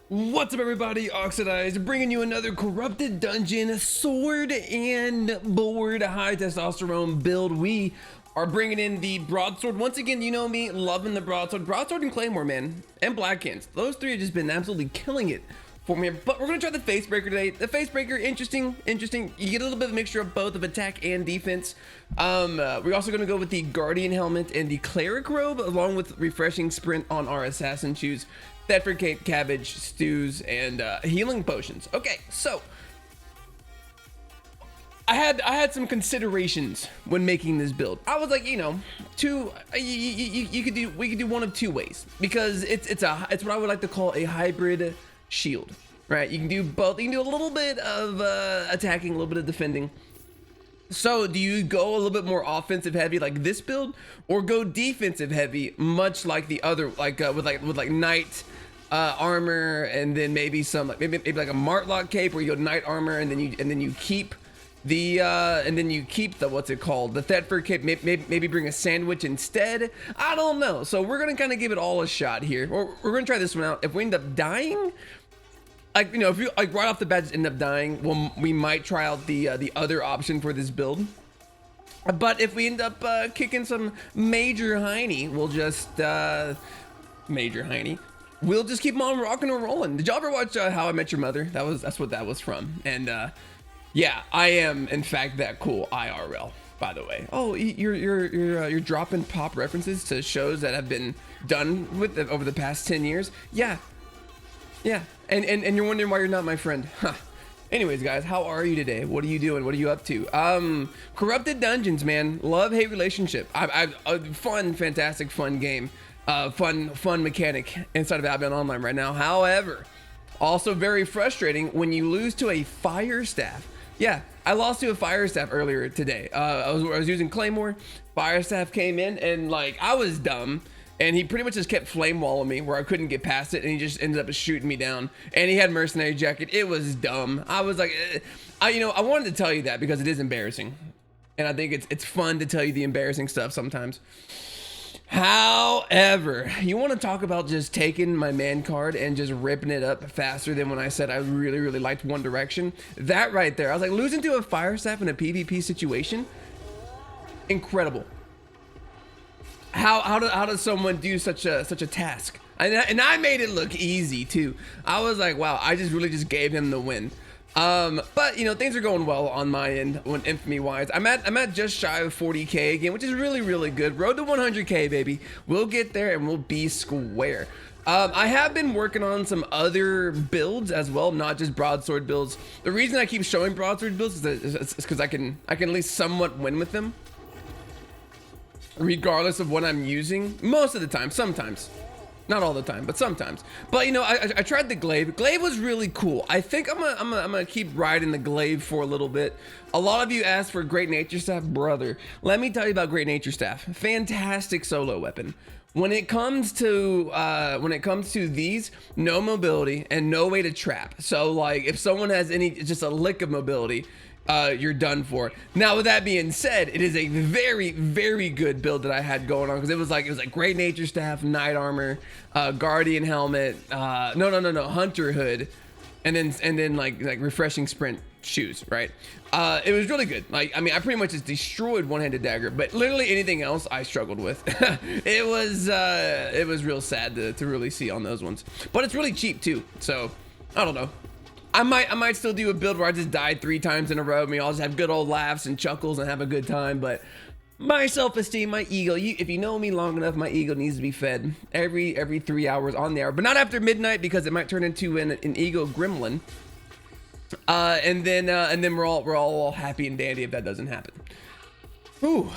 What's up, everybody? Oxydize bringing you another corrupted dungeon sword and board high testosterone build. We are bringing in the broadsword once again. You know me, loving the broadsword and claymore, man, and black hands. Those three have just been absolutely killing it for me. But we're gonna try the Facebreaker today. The Facebreaker, interesting. You get a little bit of a mixture of both of attack and defense. We're also gonna go with the Guardian helmet and the Cleric Robe, along with refreshing sprint on our assassin shoes. Thetford Cape, cabbage, stews, and healing potions. Okay, so I had some considerations when making this build. I was like, you know, we could do one of two ways, because it's what I would like to call a hybrid shield, right? You can do both. You can do a little bit of attacking, a little bit of defending. So do you go a little bit more offensive heavy like this build, or go defensive heavy much like the other, like with knight armor, and then maybe some maybe like a Martlock cape where you go knight armor and then you keep the what's it called, the Thetford Cape, maybe bring a sandwich instead. I don't know. So we're gonna kind of give it all a shot here. We're gonna try this one out. If we end up dying, like, you know, if you like right off the bat just end up dying, well, we might try out the other option for this build. But if we end up kicking some major hiney, we'll just we'll just keep on rocking and rolling. Did y'all ever watch How I Met Your Mother? That's what that was from. And yeah, I am in fact that cool IRL, by the way. Oh, you're dropping pop references to shows that have been done with over the past 10 years. Yeah, and you're wondering why you're not my friend. Huh. Anyways, guys, how are you today? What are you doing? What are you up to? Corrupted Dungeons, man. Love-hate relationship. Fun, fantastic, fun game. Fun mechanic inside of Advent Online right now. However, also very frustrating when you lose to a fire staff. Yeah, I lost to a fire staff earlier today. I was using Claymore. Fire staff came in and like I was dumb. And he pretty much just kept flame walling me where I couldn't get past it, and he just ended up shooting me down. And he had mercenary jacket. It was dumb. I was like, I wanted to tell you that because it is embarrassing, and I think it's fun to tell you the embarrassing stuff sometimes. However, you want to talk about just taking my man card and just ripping it up faster than when I said I really liked One Direction. That right there, I was like, losing to a fire staff in a PvP situation, incredible. How does someone do such a task? And I made it look easy too. I was like, wow, I really just gave him the win. But you know, things are going well on my end when infamy wise. I'm at just shy of 40k again, which is really good. Road to 100k, baby. We'll get there and we'll be square. I have been working on some other builds as well, not just broadsword builds. The reason I keep showing broadsword builds is because I can at least somewhat win with them, regardless of what I'm using. Most of the time, sometimes, not all the time, but sometimes. But you know, I tried the glaive. Glaive was really cool. I think I'm gonna keep riding the glaive for a little bit. A lot of you asked for Great Nature Staff, brother. Let me tell you about Great Nature Staff. Fantastic solo weapon. When it comes to these, no mobility and no way to trap. So like, if someone has just a lick of mobility, you're done for. Now, with that being said, it is a very good build that I had going on, because it was like Great Nature Staff, Knight Armor, Guardian Helmet, no, Hunter Hood, and then like refreshing sprint shoes, right? It was really good. Like, I mean, I pretty much just destroyed one-handed dagger, but literally anything else I struggled with. It was real sad to really see on those ones, but it's really cheap too, so I don't know. I might still do a build where I just died 3 times in a row. I mean, I'll just have good old laughs and chuckles and have a good time. But my self-esteem, my ego, if you know me long enough, my ego needs to be fed every 3 hours on the hour, but not after midnight, because it might turn into an ego gremlin. And then we're all happy and dandy if that doesn't happen. Ooh,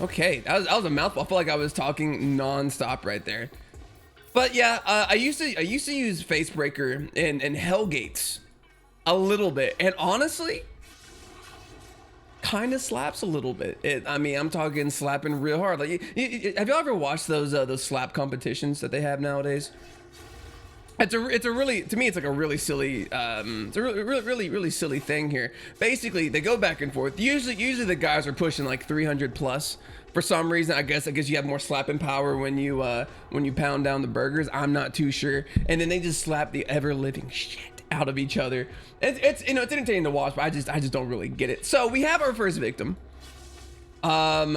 okay, that was a mouthful. I feel like I was talking non-stop right there. But yeah, I used to use Facebreaker and Hellgates a little bit, and honestly, kind of slaps a little bit. I mean, I'm talking slapping real hard. Like, have y'all ever watched those slap competitions that they have nowadays, It's a really, to me, it's like a really silly, it's a really silly thing here. Basically, they go back and forth. Usually the guys are pushing like 300 plus. For some reason, I guess you have more slapping power when you pound down the burgers. I'm not too sure. And then they just slap the ever living shit out of each other. It's you know, it's entertaining to watch, but I just don't really get it. So we have our first victim. I'm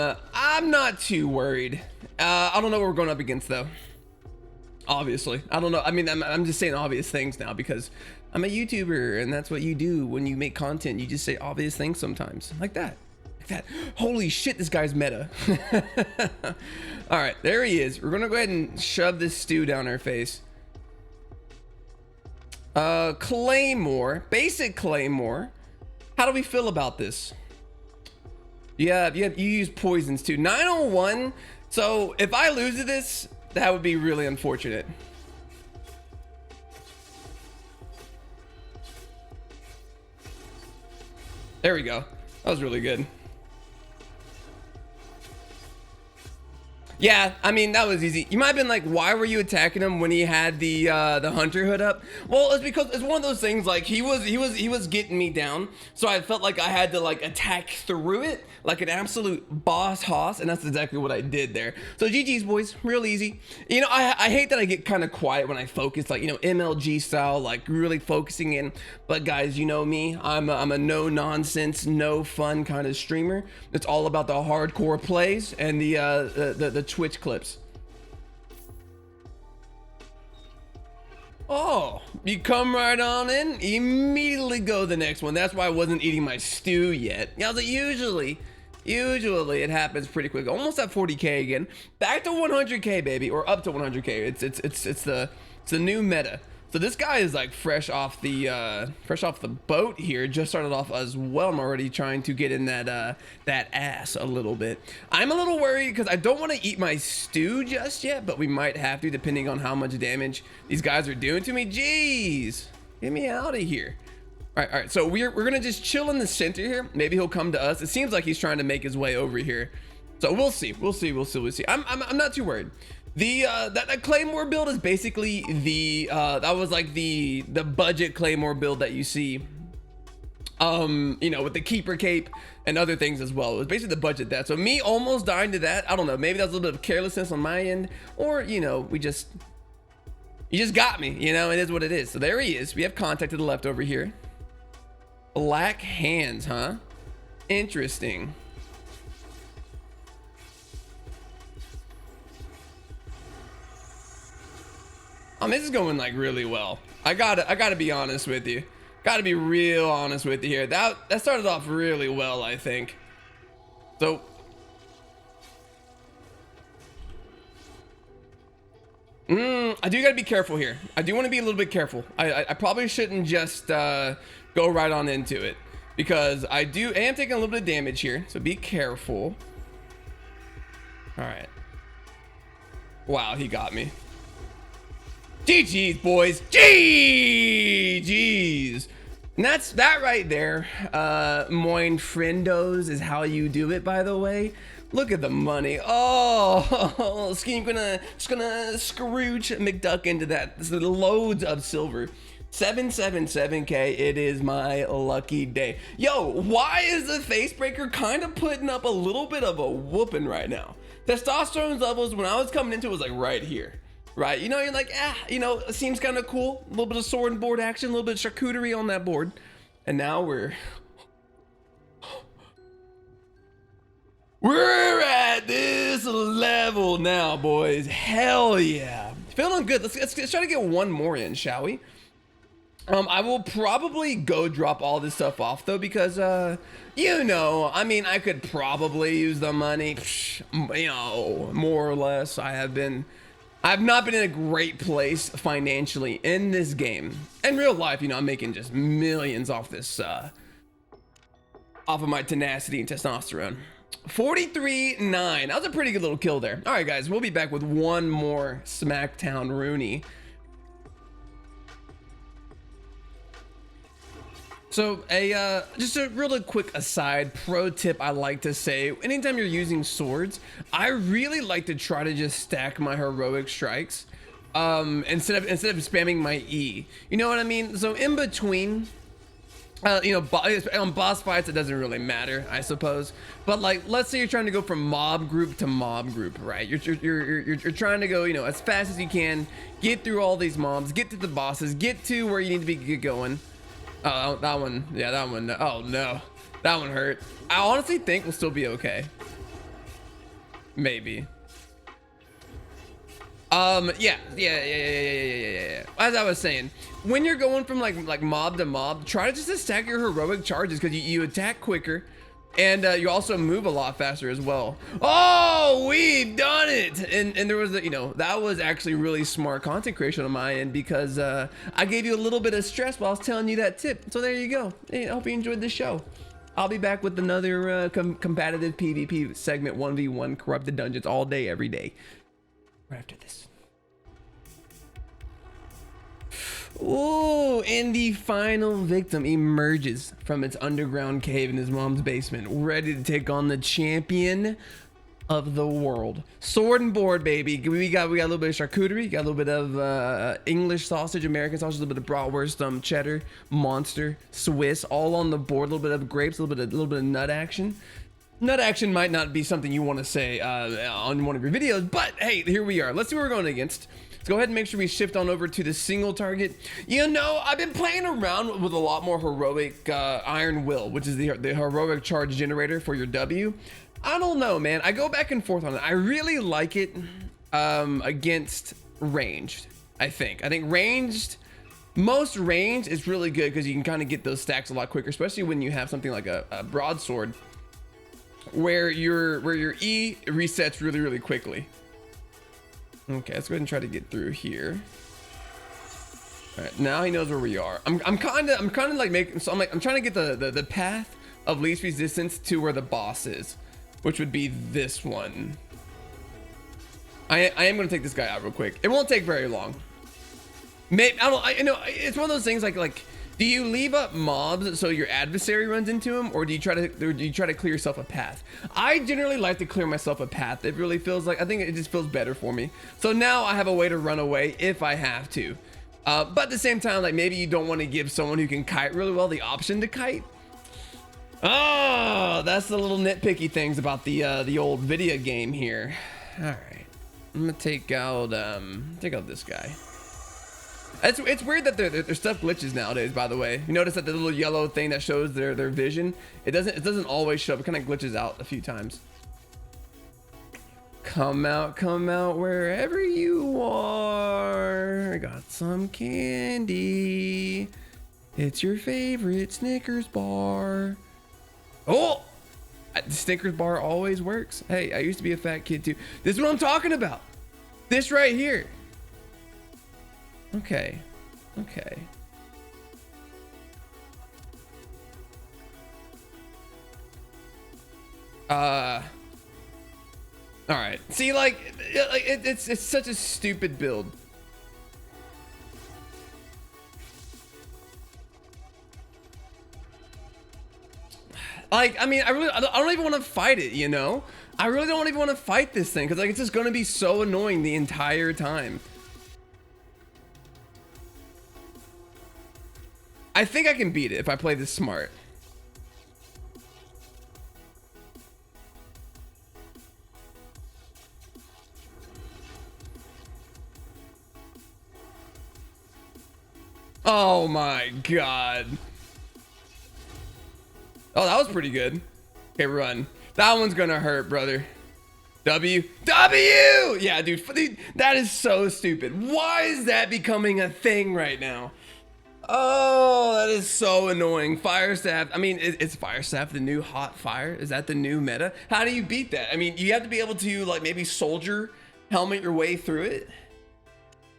not too worried. I don't know what we're going up against though. Obviously, I don't know. I mean, I'm just saying obvious things now because I'm a YouTuber and that's what you do when you make content. You just say obvious things sometimes like that. Holy shit, this guy's meta. All right, there he is. We're gonna go ahead and shove this stew down our face. Claymore, basic Claymore. How do we feel about this? Yeah, you use poisons too. 901. So if I lose to this, that would be really unfortunate. There we go. That was really good. Yeah, I mean, that was easy. You might have been like, why were you attacking him when he had the hunter hood up? Well, it's because it's one of those things, like he was getting me down, so I felt like I had to like attack through it like an absolute boss hoss, and that's exactly what I did there. So GG's boys, real easy. You know, I hate that I get kind of quiet when I focus, like, you know, MLG style, like really focusing in. But guys, you know me, I'm a no nonsense, no fun kind of streamer. It's all about the hardcore plays and the Twitch clips. Oh, you come right on in, immediately go the next one. That's why I wasn't eating my stew yet. I was like, usually it happens pretty quick. Almost at 40k again. Back to 100k, baby, or up to 100k. It's the new meta. So this guy is like fresh off the boat here. Just started off as well. I'm already trying to get in that ass a little bit. I'm a little worried because I don't want to eat my stew just yet, but we might have to depending on how much damage these guys are doing to me. Jeez, get me out of here. All right. So we're gonna just chill in the center here. Maybe he'll come to us. It seems like he's trying to make his way over here. So we'll see. I'm not too worried. That Claymore build is basically that was like the budget Claymore build that you see, you know, with the Keeper Cape and other things as well. It was basically the budget that. So me almost dying to that. I don't know. Maybe that's a little bit of carelessness on my end, or you know, you just got me. You know, it is what it is. So there he is. We have contact to the left over here. Black hands, huh? Interesting. This is going like really well. I gotta be honest with you. Gotta be real honest with you here. That started off really well, I think. So I do gotta be careful here. I do want to be a little bit careful. I probably shouldn't just go right on into it because I am taking a little bit of damage here. So be careful. All right. Wow, he got me. GG's, boys. GG's. And that's that right there. Moin friendos is how you do it, by the way. Look at the money. Oh, just gonna Scrooge McDuck into that. This is loads of silver. 777k. It is my lucky day. Yo, why is the Facebreaker kind of putting up a little bit of a whooping right now? Testosterone levels when I was coming into it was like right here. Right, you know, you're like, you know, it seems kind of cool. A little bit of sword and board action, a little bit of charcuterie on that board. And now we're at this level now, boys. Hell yeah. Feeling good. Let's try to get one more in, shall we? I will probably go drop all this stuff off though, because you know, I mean, I could probably use the money, you know, more or less. I've not been in a great place financially in this game. In real life, you know, I'm making just millions off this, off of my tenacity and testosterone. 43-9. That was a pretty good little kill there. All right, guys, we'll be back with one more Smackdown Rooney. So just a really quick aside, pro tip I like to say, anytime you're using swords, I really like to try to just stack my heroic strikes. instead of spamming my E. You know what I mean? So in between, you know, on boss fights, it doesn't really matter, I suppose. But like, let's say you're trying to go from mob group to mob group, right? You're trying to go, you know, as fast as you can, get through all these mobs, get to the bosses, get to where you need to be get going. Oh, that one, yeah, that one. Oh no, that one hurt. I honestly think we'll still be okay. Maybe. Yeah. As I was saying, when you're going from like mob to mob, try to just stack your heroic charges because you attack quicker, and you also move a lot faster as well. Oh, we've done it! And there was you know, that was actually really smart content creation on my end because I gave you a little bit of stress while I was telling you that tip. So there you go. Hey, I hope you enjoyed the show. I'll be back with another competitive PvP segment, 1v1 corrupted dungeons all day, every day. Right after this. Ooh, and the final victim emerges from its underground cave in his mom's basement, ready to take on the champion of the world. Sword and board, baby. We got a little bit of charcuterie, got a little bit of English sausage, American sausage, a little bit of bratwurst, cheddar, monster, Swiss, all on the board. A little bit of grapes, a little bit of nut action. Nut action might not be something you want to say on one of your videos, but hey, here we are. Let's see what we're going against. Let's go ahead and make sure we shift on over to the single target. You know, I've been playing around with a lot more heroic Iron Will, which is the heroic charge generator for your W. I don't know, man. I go back and forth on it. I really like it against ranged, I think. ranged, most ranged is really good because you can kind of get those stacks a lot quicker, especially when you have something like a broadsword where your E resets really quickly. Okay, let's go ahead and try to get through here. All right, now he knows where we are. I'm kind of like making, so I'm trying to get the path of least resistance to where the boss is, which would be this one. I am going to take this guy out real quick. It won't take very long. Maybe I know it's one of those things like do you leave up mobs so your adversary runs into them, or do you try to clear yourself a path? I generally like to clear myself a path. It really feels like, I think it just feels better for me. So now I have a way to run away if I have to. But at the same time, like maybe you don't want to give someone who can kite really well the option to kite. Oh, that's the little nitpicky things about the old video game here. All right, I'm gonna take out this guy. It's weird that their stuff glitches nowadays, by the way. You notice that the little yellow thing that shows their vision, it doesn't always show up. It kind of glitches out a few times. Come out wherever you are. I got some candy. It's your favorite Snickers bar. Oh, the Snickers bar always works. Hey, I used to be a fat kid too. This is what I'm talking about. This right here. Okay. All right. See, like it's such a stupid build. Like, I mean, I don't even want to fight it, you know? I really don't even want to fight this thing because like it's just gonna be so annoying the entire time. I think I can beat it if I play this smart. Oh my god. Oh, that was pretty good. Okay, run. That one's gonna hurt, brother. W. Yeah, dude, that is so stupid. Why is that becoming a thing right now? Oh, that is so annoying. Fire staff. I mean, is fire staff the new hot fire? Is that the new meta? How do you beat that? I mean, you have to be able to like maybe soldier helmet your way through it.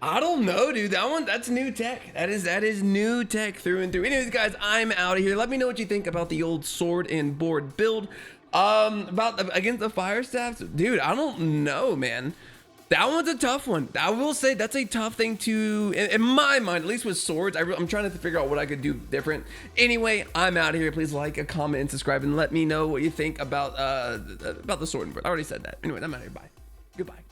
I don't know, dude. That's new tech. That is new tech through and through. Anyways, guys, I'm out of here. Let me know what you think about the old sword and board build. Against the fire staffs, dude. I don't know, man. That one's a tough one. I will say that's a tough thing to, in my mind, at least with swords. I'm trying to figure out what I could do different. Anyway, I'm out of here. Please like, comment, and subscribe, and let me know what you think about the sword and board. I already said that. Anyway, I'm out of here. Bye. Goodbye.